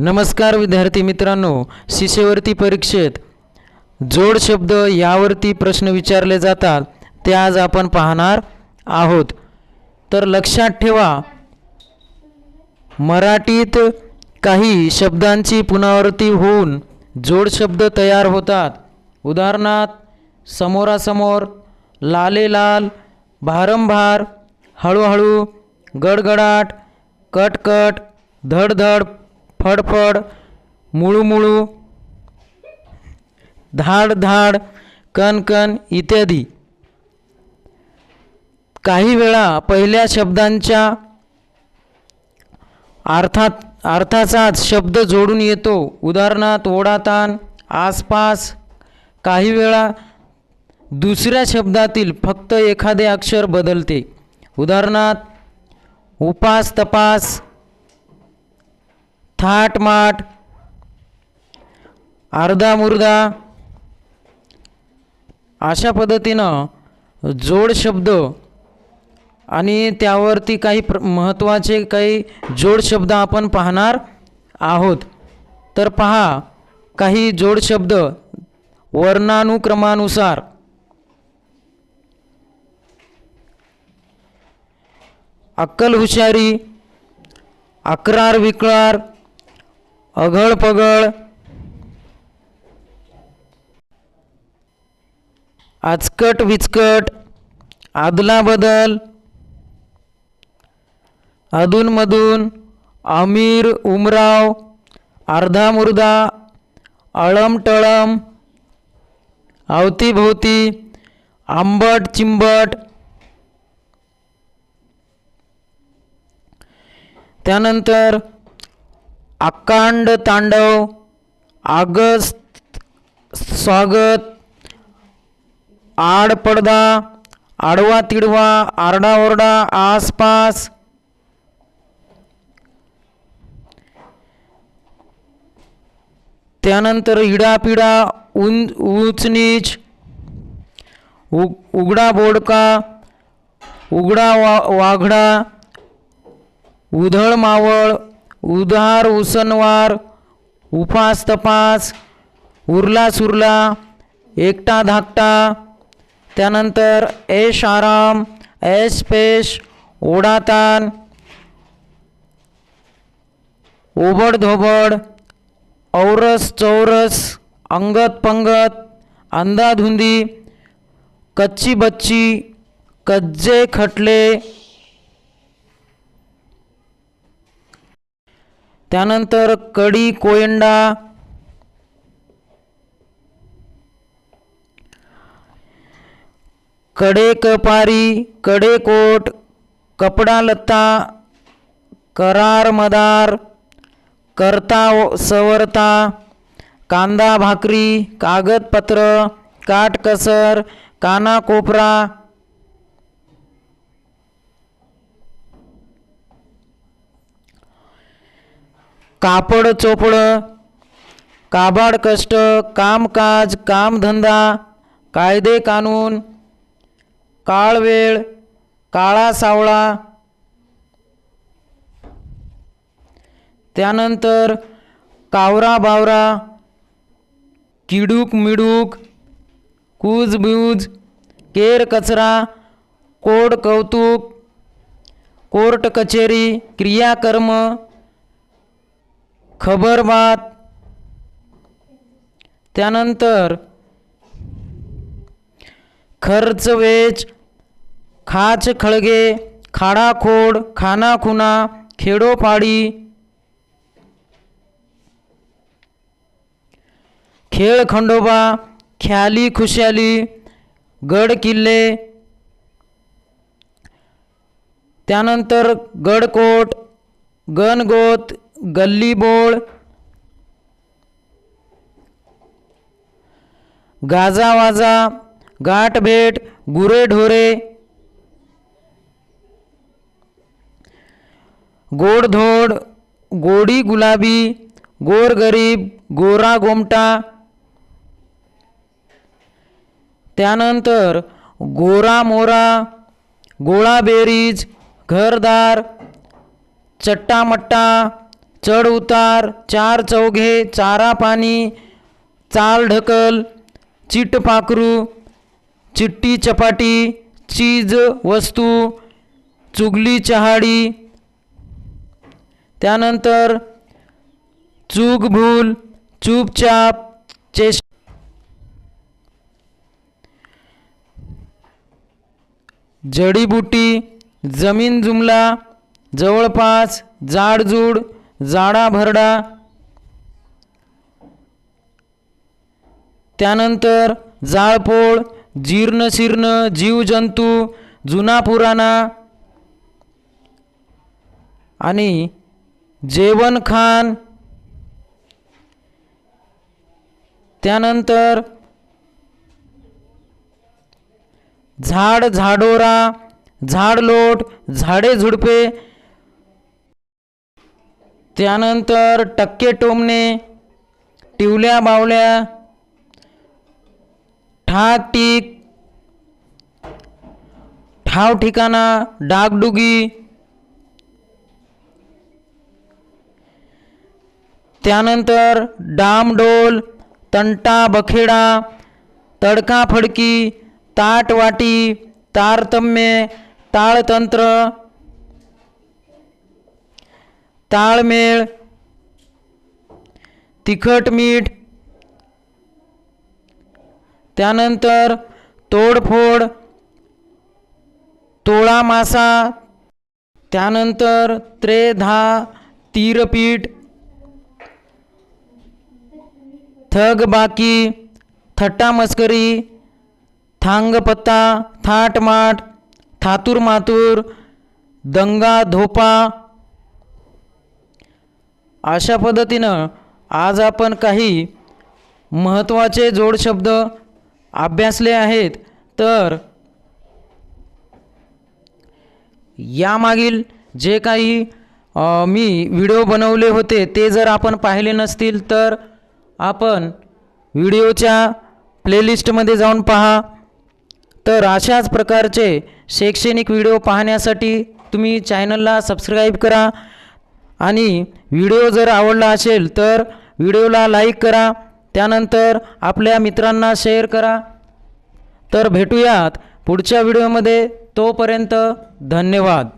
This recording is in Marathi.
नमस्कार विद्यार्थी मित्रांनो, शिष्यवृत्ती परीक्षेत जोड शब्द यावरती प्रश्न विचारले जातात ते आज आपण पाहणार आहोत। तर लक्षात ठेवा, मराठीत काही शब्दांची पुनरावृत्ती होऊन जोड शब्द तयार होतात। उदाहरणार्थ समोरासमोर, लालेलाल, भारंभार, हळूहळू, गडगडाट, कटकट, धडधड, फडफड, मुळूमुळू, धाड धाड, कणकण इत्यादी। काही वेळा पहिल्या शब्दांच्या अर्थाचाच शब्द जोडून येतो। उदाहरणार्थ ओढाताण, आसपास। काही वेळा दुसऱ्या शब्दातील फक्त एखादे अक्षर बदलते। उदाहरणार्थ उपास तपास, थाटमाट, अर्धा मुर्दा। अशा पद्धतीनं जोड शब्द आणि त्यावरती काही महत्त्वाचे काही जोड शब्द आपण पाहणार आहोत। तर पहा, काही जोड शब्द वर्णानुक्रमानुसार। अक्कल हुशारी, अक्रार विक्रार, अघळ पगळ, आचकट विचकट, आदला बदल, अधूनमधून, आमिर उमराव, अर्धा मुर्दा, अळम टळम, अवतीभोवती, आंबट चिंबट। त्यानंतर अकांड तांडव, आगस्त स्वागत, आड पडदा, आडवा तिडवा, आरडाओरडा, आसपास। त्यानंतर इडापिडा, ऊंच नीच, उघडा बोडका, उघडा वाघडा, उधळ मावळ, उधार उसनवार, उपास तपास, उरला सुरला, एकटा धाकटा। त्यानंतर ऐश आराम, ऐश पेश, ओढाताण, ओबड धोबड, औरस चौरस, अंगत पंगत, अंधाधुंदी, कच्ची बच्ची, कज्जे खटले। त्यानंतर कडी कोयंडा, कडे कपारी, कडे कोट, कपडा लत्ता, करार मदार, करता सवरता, कांदा भाकरी, कागदपत्र, काटकसर, कानाकोपरा। कापड चोपड, काबाड कष्ट, कामकाज, कामधंदा, कायदे कानून, काळवेळ, काळा सावळा। त्यानंतर कावरा बावरा, किडूक मिडूक, कूजबूज, केर कचरा, कोड कौतुक, कोर्ट कचेरी, क्रियाकर्म, खबरबात। त्यानंतर खर्च वेच, खाच खळगे, खाडाखोड, खानाखुना, खेडोपाडी, खेळ खंडोबा, ख्याली खुशाली, गड किल्ले। त्यानंतर गडकोट, गणगोत, गल्लीबोळ, गाजावाजा, गाठभेट, गुरेढोरे, गोडधोड, गोडी गुलाबी, गोरगरीब, गोरा गोमटा। त्यानंतर गोरा मोरा, गोळा बेरीज, घरदार, चट्टामट्टा, चढ उतार, चार चौघे, चारा पाणी, चाल ढकल, चिट पाखरू, चिट्टी चपाटी, चीज वस्तू, चुगली चहाडी, त्यानंतर चूक भूल, चुपचाप, चेष्टा, जडीबुटी, जमीन जुमला, जवळपास, जाडजूड, जाडा भरडा, त्यानंतर जाळपोळ, जीर्ण शीर्ण, जीवजंतू, जुना पुराणा आणि जेवण खान, त्यानंतर झाड झाडोरा, झाडलोट, झाडे झुडपे, त्यानंतर टक्के टोमणे, टिवल्या बावल्या, ठाक टीक, ठाव ठिकाणा, डागडुगी, त्यानंतर डामडोल, तंटा बखेडा, तडकाफडकी, ताटवाटी, तारतम्य, ताळतंत्र, ताळमेळ, तिखट मीठ, त्यानंतर तोडफोड, तोळा मासा, त्यानंतर त्रेधा, तीरपीठ, थगबाकी, थट्टामस्करी, थांगपत्ता, थाटमाट, थातूरमातूर, दंगा धोपा. अशा पद्धतीनं आज आपण काही महत्त्वाचे जोडशब्द अभ्यासले आहेत. तर यामागील जे काही मी व्हिडिओ बनवले होते ते जर आपण पाहिले नसतील तर आपण व्हिडिओच्या प्लेलिस्टमध्ये जाऊन पहा. तर अशाच प्रकारचे शैक्षणिक व्हिडिओ पाहण्यासाठी तुम्ही चॅनलला सबस्क्राईब करा आणि व्हिडिओ जर आवडला असेल तर व्हिडिओला लाईक करा, त्यानंतर आपल्या मित्रांना शेअर करा. तर भेटूयात पुढच्या व्हिडिओमध्ये. तोपर्यंत धन्यवाद.